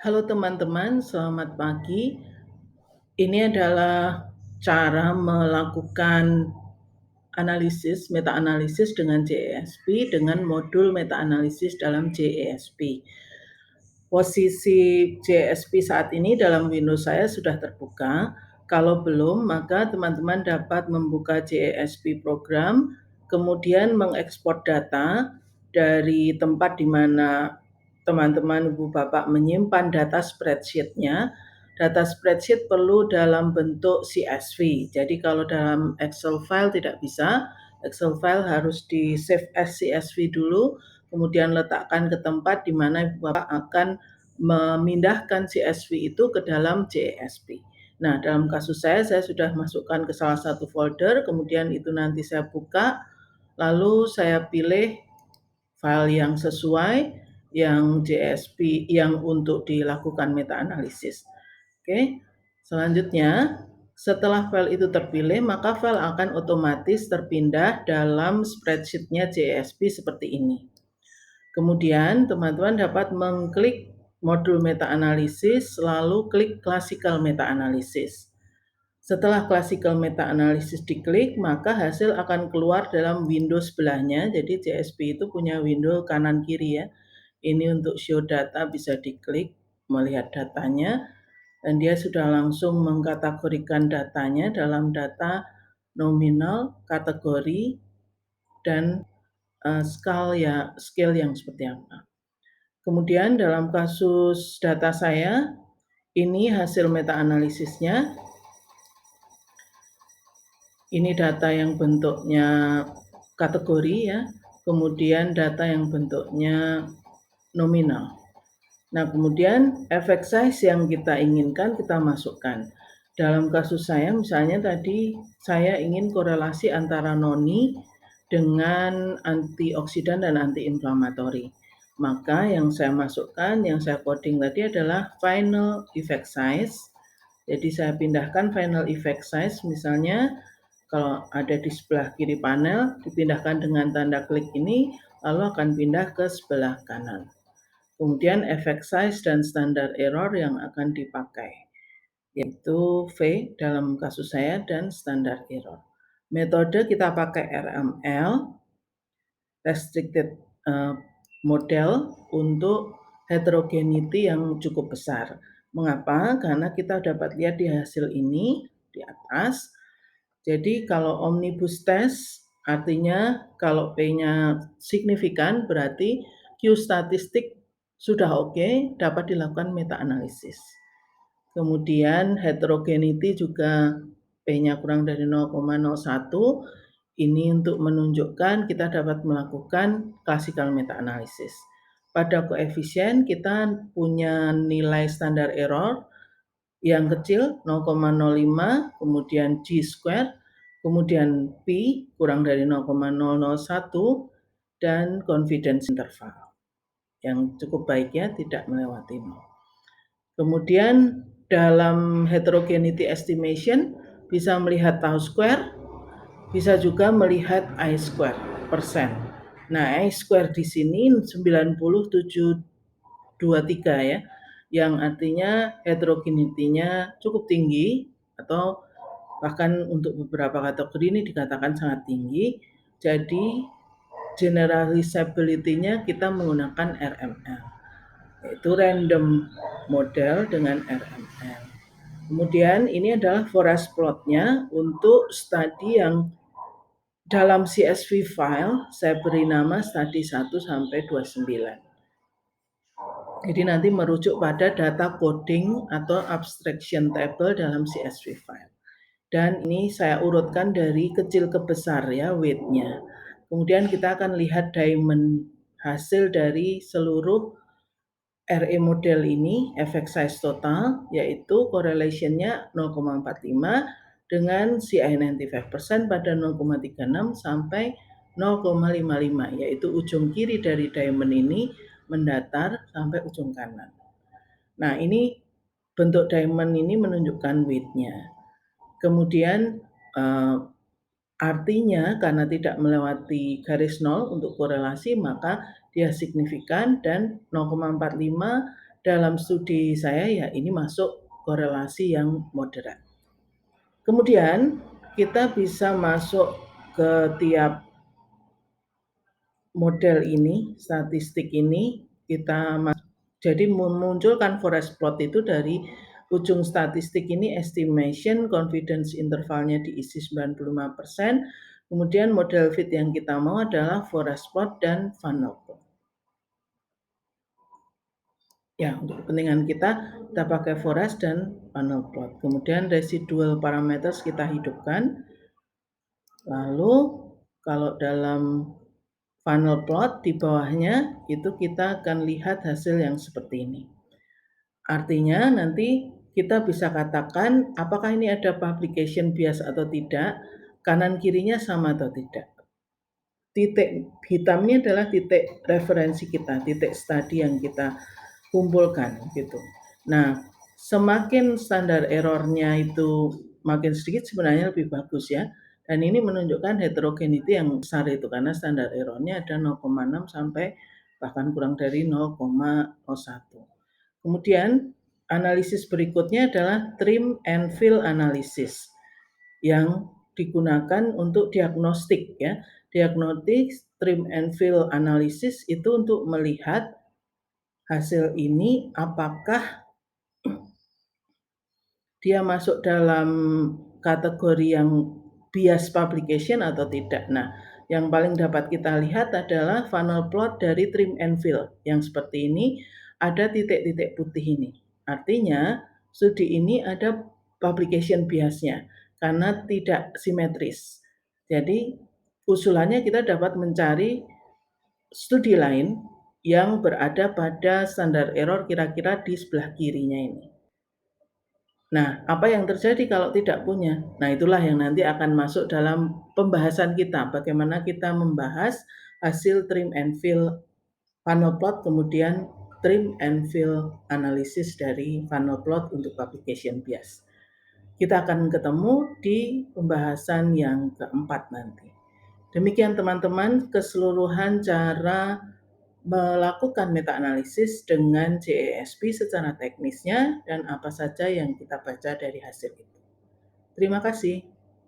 Halo teman-teman, selamat pagi. Ini adalah cara melakukan analisis, meta-analisis dengan JESP dengan modul meta-analisis dalam JESP. Posisi JESP saat ini dalam Windows saya sudah terbuka. Kalau belum, maka teman-teman dapat membuka JESP program, kemudian mengekspor data dari tempat di mana teman-teman Ibu Bapak menyimpan data spreadsheet-nya. Data spreadsheet perlu dalam bentuk CSV. Jadi kalau dalam Excel file tidak bisa, Excel file harus di save as CSV dulu, kemudian letakkan ke tempat di mana Ibu Bapak akan memindahkan CSV itu ke dalam JESP. Nah, dalam kasus saya sudah masukkan ke salah satu folder, kemudian itu nanti saya buka, lalu saya pilih file yang sesuai, yang JESP, yang untuk dilakukan meta-analisis. Oke, selanjutnya setelah file itu terpilih, maka file akan otomatis terpindah dalam spreadsheet-nya JESP seperti ini. Kemudian teman-teman dapat mengklik modul meta-analisis, lalu klik classical meta-analisis. Setelah classical meta-analisis diklik, maka hasil akan keluar dalam window sebelahnya. Jadi JSP itu punya window kanan kiri ya. Ini untuk show data, bisa diklik melihat datanya, dan dia sudah langsung mengkategorikan datanya dalam data nominal, kategori, dan scale yang seperti apa. Kemudian dalam kasus data saya, ini hasil meta-analisisnya. Ini data yang bentuknya kategori ya, kemudian data yang bentuknya nominal. Nah, kemudian efek size yang kita inginkan kita masukkan. Dalam kasus saya misalnya tadi saya ingin korelasi antara noni dengan antioksidan dan antiinflamatori. Maka yang saya masukkan, yang saya coding tadi adalah final effect size. Jadi saya pindahkan final effect size, misalnya kalau ada di sebelah kiri panel, dipindahkan dengan tanda klik ini, lalu akan pindah ke sebelah kanan. Kemudian effect size dan standar error yang akan dipakai, yaitu V dalam kasus saya dan standar error. Metode kita pakai RML, Restricted Model, untuk heterogeneity yang cukup besar. Mengapa? Karena kita dapat lihat di hasil ini, di atas. Jadi kalau omnibus test, artinya kalau P-nya signifikan, berarti Q statistik sudah oke, dapat dilakukan meta-analisis. Kemudian heterogeneity juga P-nya kurang dari 0,01, ini untuk menunjukkan kita dapat melakukan classical meta-analisis. Pada koefisien kita punya nilai standar error yang kecil 0,05, kemudian G square, kemudian P kurang dari 0,001, dan confidence interval yang cukup baik ya, tidak melewati 0. Kemudian dalam heterogeneity estimation bisa melihat tau square, bisa juga melihat I square persen. Nah, I square di sini 9723 ya, yang artinya heterogeneity-nya cukup tinggi, atau bahkan untuk beberapa kategori ini dikatakan sangat tinggi. Jadi generalizability-nya kita menggunakan RML, yaitu random model dengan RML. Kemudian ini adalah forest plot-nya untuk studi yang dalam CSV file saya beri nama studi 1 sampai 29. Jadi nanti merujuk pada data coding atau abstraction table dalam CSV file. Dan ini saya urutkan dari kecil ke besar ya weight-nya. Kemudian kita akan lihat diamond hasil dari seluruh RE model ini, effect size total, yaitu correlation-nya 0,45 dengan CI 95% pada 0,36 sampai 0,55, yaitu ujung kiri dari diamond ini mendatar sampai ujung kanan. Nah, ini bentuk diamond ini menunjukkan weight-nya. Kemudian artinya karena tidak melewati garis 0 untuk korelasi, maka dia signifikan, dan 0,45 dalam studi saya ya ini masuk korelasi yang moderat. Kemudian kita bisa masuk ke tiap model ini, statistik ini, jadi memunculkan forest plot itu dari ujung statistik ini estimation confidence intervalnya diisi 95%, kemudian model fit yang kita mau adalah forest plot dan funnel plot. Ya, untuk kepentingan kita pakai forest dan funnel plot. Kemudian residual parameters kita hidupkan. Lalu kalau dalam funnel plot di bawahnya itu kita akan lihat hasil yang seperti ini. Artinya nanti kita bisa katakan apakah ini ada publication bias atau tidak, kanan kirinya sama atau tidak. Titik hitamnya adalah titik referensi kita, titik studi yang kita kumpulkan gitu. Nah, semakin standar errornya itu makin sedikit sebenarnya lebih bagus ya. Dan ini menunjukkan heterogeneity yang besar itu karena standar errornya ada 0,6 sampai bahkan kurang dari 0,01. Kemudian analisis berikutnya adalah trim and fill analysis yang digunakan untuk diagnostik ya. Diagnostik trim and fill analysis itu untuk melihat hasil ini apakah dia masuk dalam kategori yang bias publication atau tidak. Nah, yang paling dapat kita lihat adalah funnel plot dari trim and fill yang seperti ini, ada titik-titik putih ini. Artinya, studi ini ada publication biasnya karena tidak simetris. Jadi, usulannya kita dapat mencari studi lain yang berada pada standar error kira-kira di sebelah kirinya ini. Nah, apa yang terjadi kalau tidak punya? Nah, itulah yang nanti akan masuk dalam pembahasan kita, bagaimana kita membahas hasil trim and fill funnel plot, kemudian trim and fill analisis dari funnel plot untuk publication bias. Kita akan ketemu di pembahasan yang keempat nanti. Demikian teman-teman keseluruhan cara melakukan meta-analisis dengan JESP secara teknisnya dan apa saja yang kita baca dari hasil itu. Terima kasih.